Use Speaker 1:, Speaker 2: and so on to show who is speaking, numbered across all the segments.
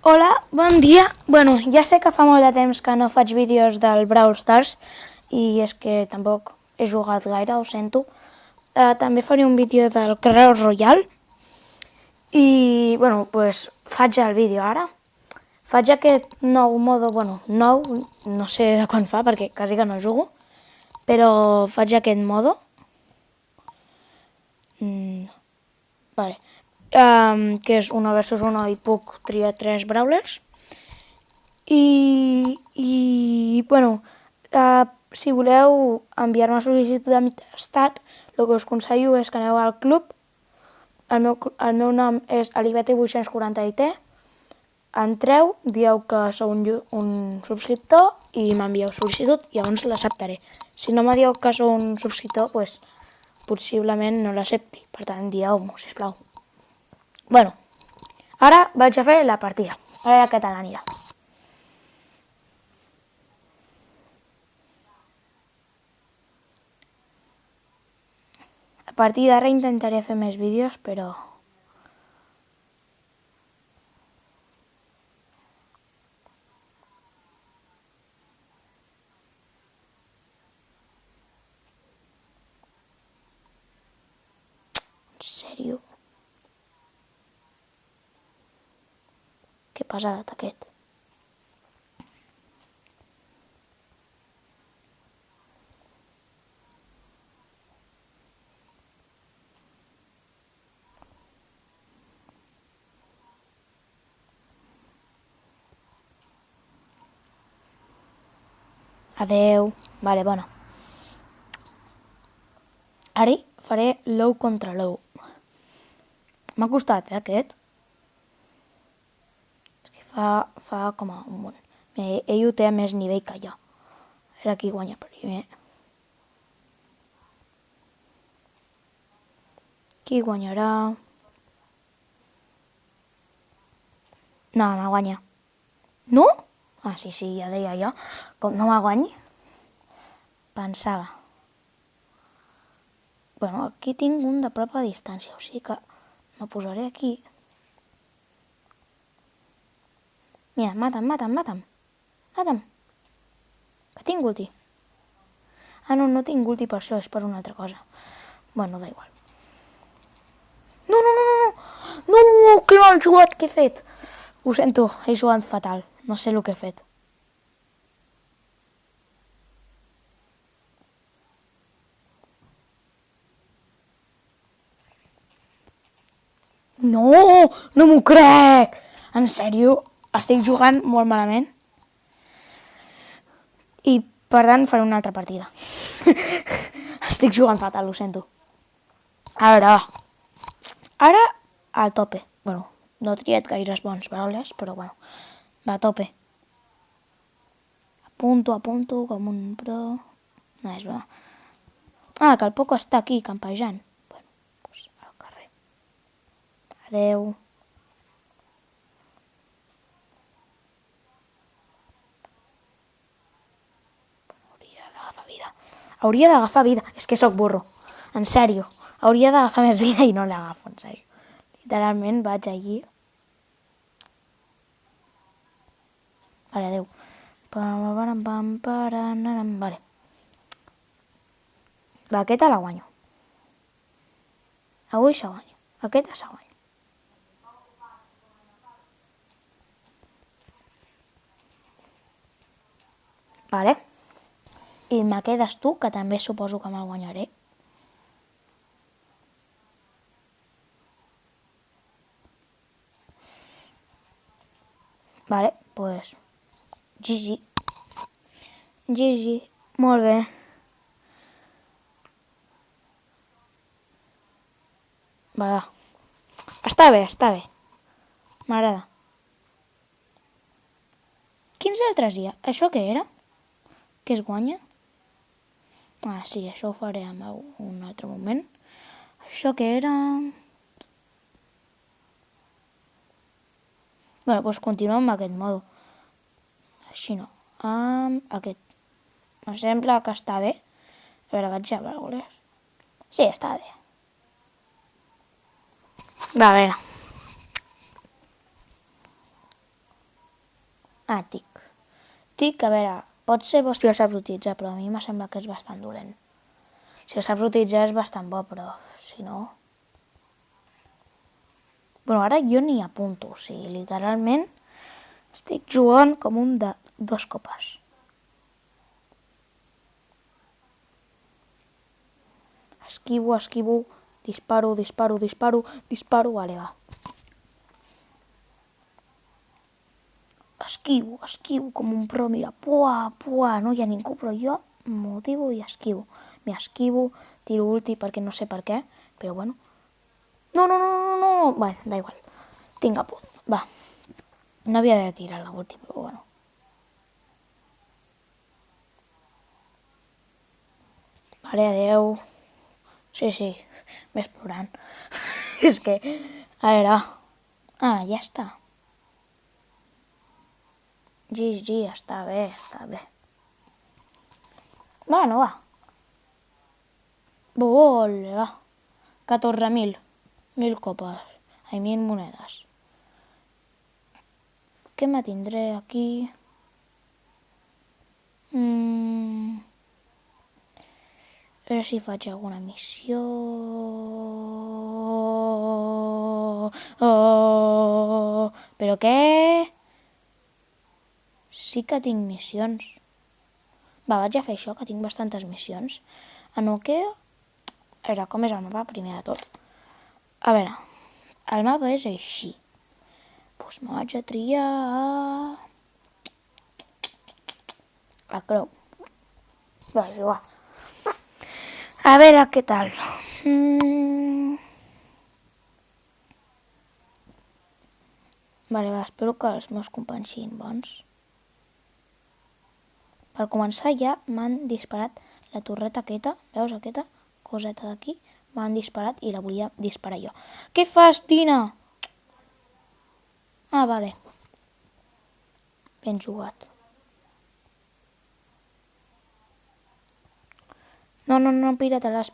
Speaker 1: Hola, bon dia. Bueno, ja sé que fa molt de temps que no faig vídeos del Brawl Stars i és que tampoc he jugat gaire, ho sento. També faré un vídeo del Clash Royale i, bueno, pues faig el vídeo ara. Faig aquest nou modo, bueno, nou, no sé de quan fa perquè quasi que no jugo, però faig aquest modo. Vale. Que és 1 versus 1 i puc triar 3 brawlers. Bueno, si voleu enviar-me sol·licitud d'amistat, el que us aconsello és que aneu al club. El meu nom és Alibeti840IT. Entreu, dieu que sou un subscriptor i m'envieu sol·licitud i llavors l'acceptaré. Si no me dieu que sou un subscriptor, doncs possiblement no l'accepti. Per tant, dieu-m'ho, sisplau. Bueno, ara vaig a fer la partida. A veure què tal anirà. A partir d'ara intentaré fer més vídeos, però... En sèrio? Que pesadet aquest. Adeu. Vale, bona. Ara faré low contra low. M'ha costat, aquest. És que fa com a un munt. Ell ho té a més nivell que jo. A veure qui guanya primer. Qui guanyarà? No, me guanya. No? Ah, sí, ja deia jo. Com no me guanyi? Pensava. Bueno, aquí tinc un de prop a distància, o sigui que me posaré aquí. Mira, mata'm. Mata'm. Que tinc ulti. Ah, no tinc ulti per això, és per una altra cosa. Bueno, da igual. No, que mal jugat que he fet. Ho sento, he jugat fatal. No sé el que he fet. No m'ho crec! En sèrio, estic jugant molt malament. I, per tant, faré una altra partida. Estic jugant fatal, ho sento. Ara, a tope. Bueno, no he triat gaires bons paraules, però bueno, va a tope. Apunto com un pro... No, és broma. Ah, que el Poco està aquí, campejant. Bueno, doncs al carrer. Adeu. Hauria d'agafar vida. És que sóc burro. En sèrio. Hauria d'agafar més vida i no l'agafo, en sèrio. Literalment vaig allí. Vale, adeu. Vale. Va, aquesta la guanyo. Avui se guanyo. Aquesta se guanyo. Vale. I me quedes tu, que també suposo que me'l guanyaré. Vale, pues... GG. Molt bé. Va. Està bé. M'agrada. Quins altres hi ha? Això què era? Què es guanya? Ah, sí, això ho faré en un altre moment. Això què era? Bé, doncs continuo amb aquest modo. Així no. Aquest. Em sembla que està bé. A veure, vaig a veure. Sí, està bé. Va, a veure. Tic. Tic, a veure, potser vos si el saps utilitzar, però a mi me sembla que és bastant dolent. Si el saps utilitzar és bastant bo, però si no... Bueno, ara jo ni apunto, o sigui, literalment estic jugant com un de 2 copes. Esquivo, disparo, vale, va. Esquivo com un pro, mira, no hi ha ningú, però jo m'ho motivo i esquivo. M'esquivo, tiro ulti perquè no sé per què, però bueno. No. Bueno, da igual. Tinc a punt, va. No havia de tirar la ulti, però bueno. Vale, adeu. Sí, ves plorant. És que, a veure... ja està. GG, està bé. Bueno, va. Vale, va. 14.000. 1.000 copes. Ai, 1.000 monedes. Què me tindré aquí? A veure si faig alguna missió... Però què? Sí que tinc missions. Va, vaig a fer això, que tinc bastantes missions. A Nokia... A veure, com és el mapa, primer de tot? A veure, el mapa és així. Doncs me vaig a triar... La creu. Vale, va. A veure què tal. Vale, va, espero que els meus companys siguin bons. Per començar ja m'han disparat la torreta aquesta, veus aquesta coseta d'aquí? M'han disparat i la volia disparar jo. Què fas, Tina? Vale. Ben jugat. No, pirata-les.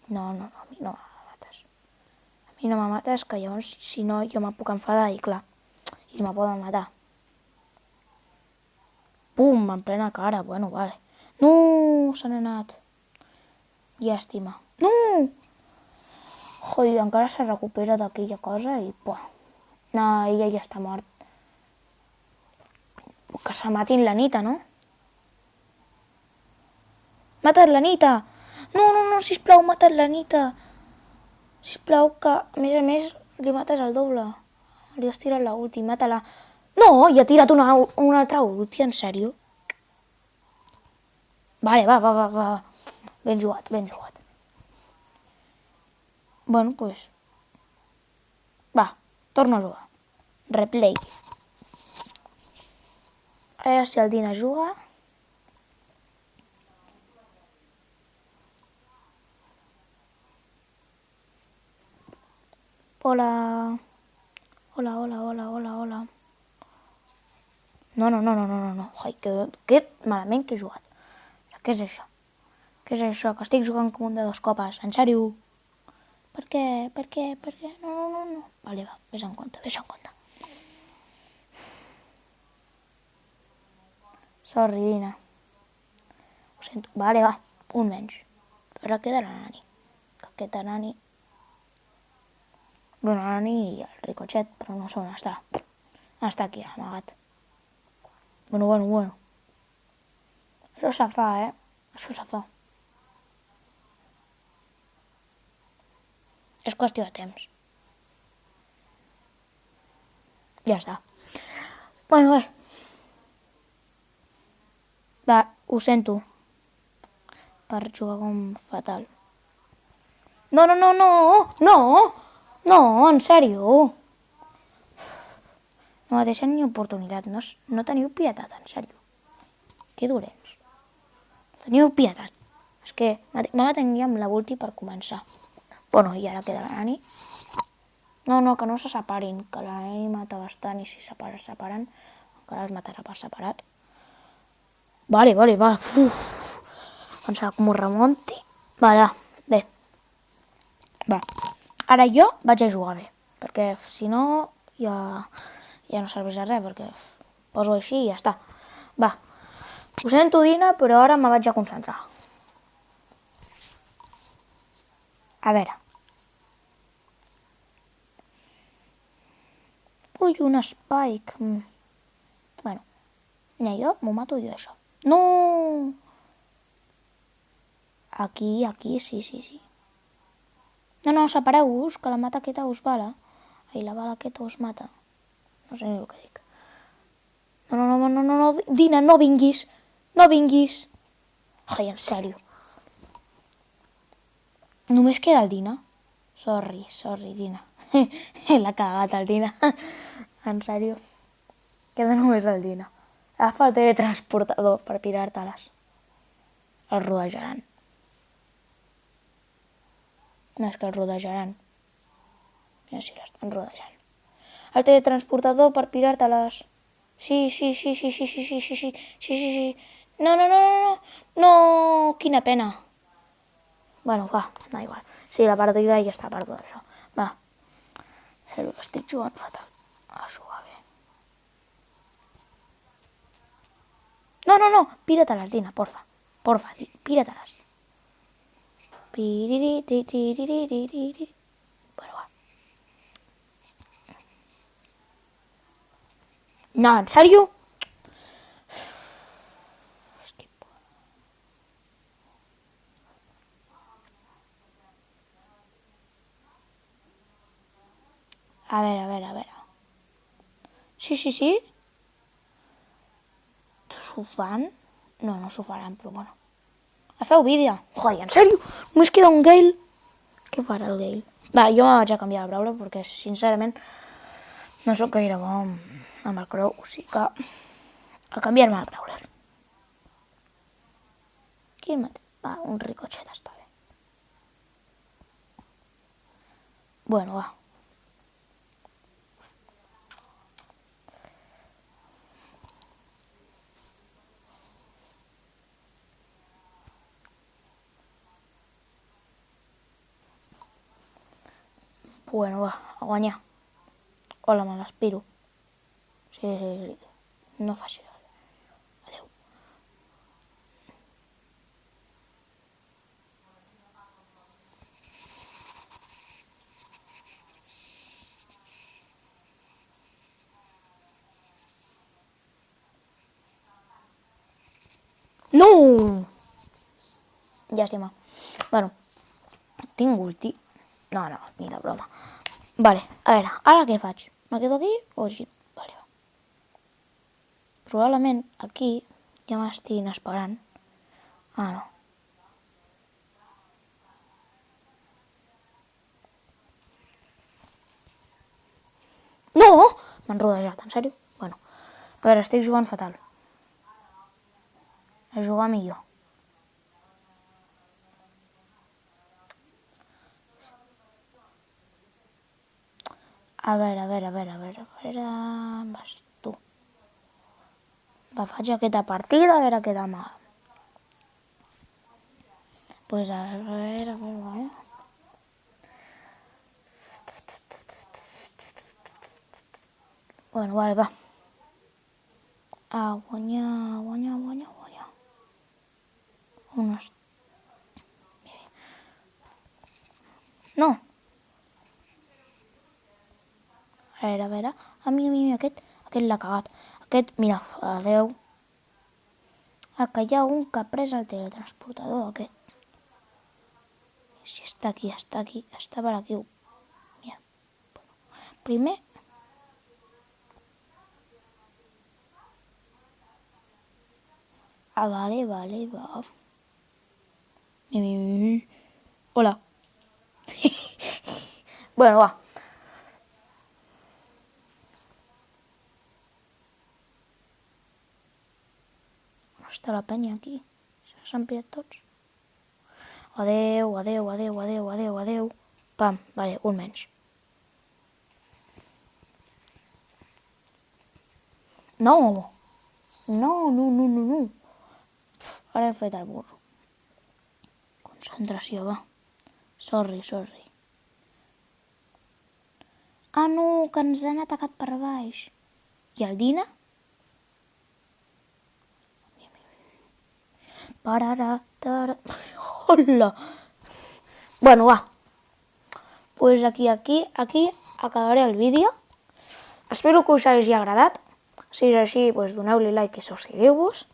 Speaker 1: No, a mi no me mates. A mi no me mates, que llavors, si no, jo me puc enfadar i clar, i me poden matar. Pum, en plena cara, bueno, vale. No, se n'ha anat. Llàstima. No! Joder, encara se recupera d'aquella cosa i... No, ella ja està mort. Que se matin la Nita, no? Mata't la Nita! No, sisplau, mata't la Nita! Sisplau, que a més, li mates el doble. Li has tirat la ulti, mata-la. No, i ha tirat una altra ulti, en sèrio? Vale, va. Ben jugat. Bueno, pues... Va, torno a jugar. Replay. A veure si el Dina juga. Hola. No. Ai, que malament que he jugat. Què és això? Que estic jugant com un de 2 copes. En sèrio? Per què? No. Vale, va, vés en compte. Sorry, Dina. Ho sento. Vale, va, un menys. Ara queda la Nani. Que queda Nani... Bueno, la Nani i el Ricochet, però no sé on està. Està aquí, amagat. Bueno. Això se fa, Això se fa. És qüestió de temps. Ja està. Bueno, bé. Va, ho sento. Per jugar com fatal. No, en sèrio. No me deixen ni oportunitat. No teniu pietat, en sèrio. Que dolents. No teniu pietat. És que m'ha de tenir amb la ulti per començar. Bueno, i ara queda la Nani. No, que no se separin, que la Nani mata bastant i si separen, encara els matarà per separat. Vale, va. Pensava que m'ho remonti. Vale, bé. Va. Ara jo vaig a jugar bé. perquè si no ja no serveix de res, perquè poso així i ja està. Va, ho sento, Dina, però ara me vaig a concentrar. A veure. Ui, un Spike. Bueno, ni jo, m'ho mato jo, això. No! Aquí, sí. No, separeu-vos, que la mata aquesta us bala. Ai, la bala aquesta us mata. No sé ni el que dic. No, Dina, no vinguis. No vinguis. Ai, en sèrio. Només queda el Dina. Sorry, Dina. L'ha cagat el Dina. En sèrio. Queda només el Dina. Agafa el teletransportador per pirar-te-les. El rodejaran. No, és que el rodejaran. Mira si l'estan rodejant. El teletransportador per pirar-te-les. Sí. No, quina pena. Bueno, va, da igual. Sí, la partida ja està perduda, això. Va. Sèrio que estic jugant fatal. A jugar bé. No, pira-te-les, Dina, porfa. Porfa, pira-te-les. Bueno, va. No, en sèrio? A veure. Sí. S'ho fan? No s'ho faran, però bueno. Feu vídeo. Joder, en sèrio? Només queda un Gale? Què farà el Gale? Va, jo me vaig a canviar de Brawler perquè, sincerament, no sóc gaire bo amb el Crow, o sigui que a canviar-me el Brawler. Quin mateix? Va, un Ricochet està bé. Bueno, va. Bueno, va, a guanyar. Hola, me l'aspiro. Sí. No facis res. Adéu. No! Llàstima. Bueno, tinc ulti. No, ni la broma. Vale, a veure, ara què faig? Me quedo aquí o giro? Vale. Probablement aquí ja m'estiguin esperant. Ah, no. No! M'han rodejat, en sèrio? Bueno, a veure, estic jugant fatal. A jugar millor. A veure, vas tu. Va, faig aquesta partida, a veure què demà. Pues a veure. Bueno, vale, va. A guanyar. Unos... No. A veure. A mi, aquest l'ha cagat. Aquest, mira, adeu. Que hi ha un que ha pres el teletransportador, aquest. Si està aquí, està per aquí. Mira. Primer... Ah, vale, va. Hola. Bueno, va. On està la penya aquí? S'han pirat tots? Adeu. Pam, vale, un menys. No. Ara he fet el burro. Concentració, va. Sorry. Ah, no, que ens han atacat per baix. I el Dina? Pararà, tara... Hola! Bueno, va. Pues aquí acabaré el vídeo. Espero que us hagi agradat. Si és així, pues doneu-li like i subscriu-vos.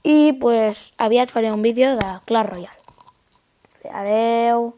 Speaker 1: I pues aviat faré un vídeo de Clash Royale. Adeu!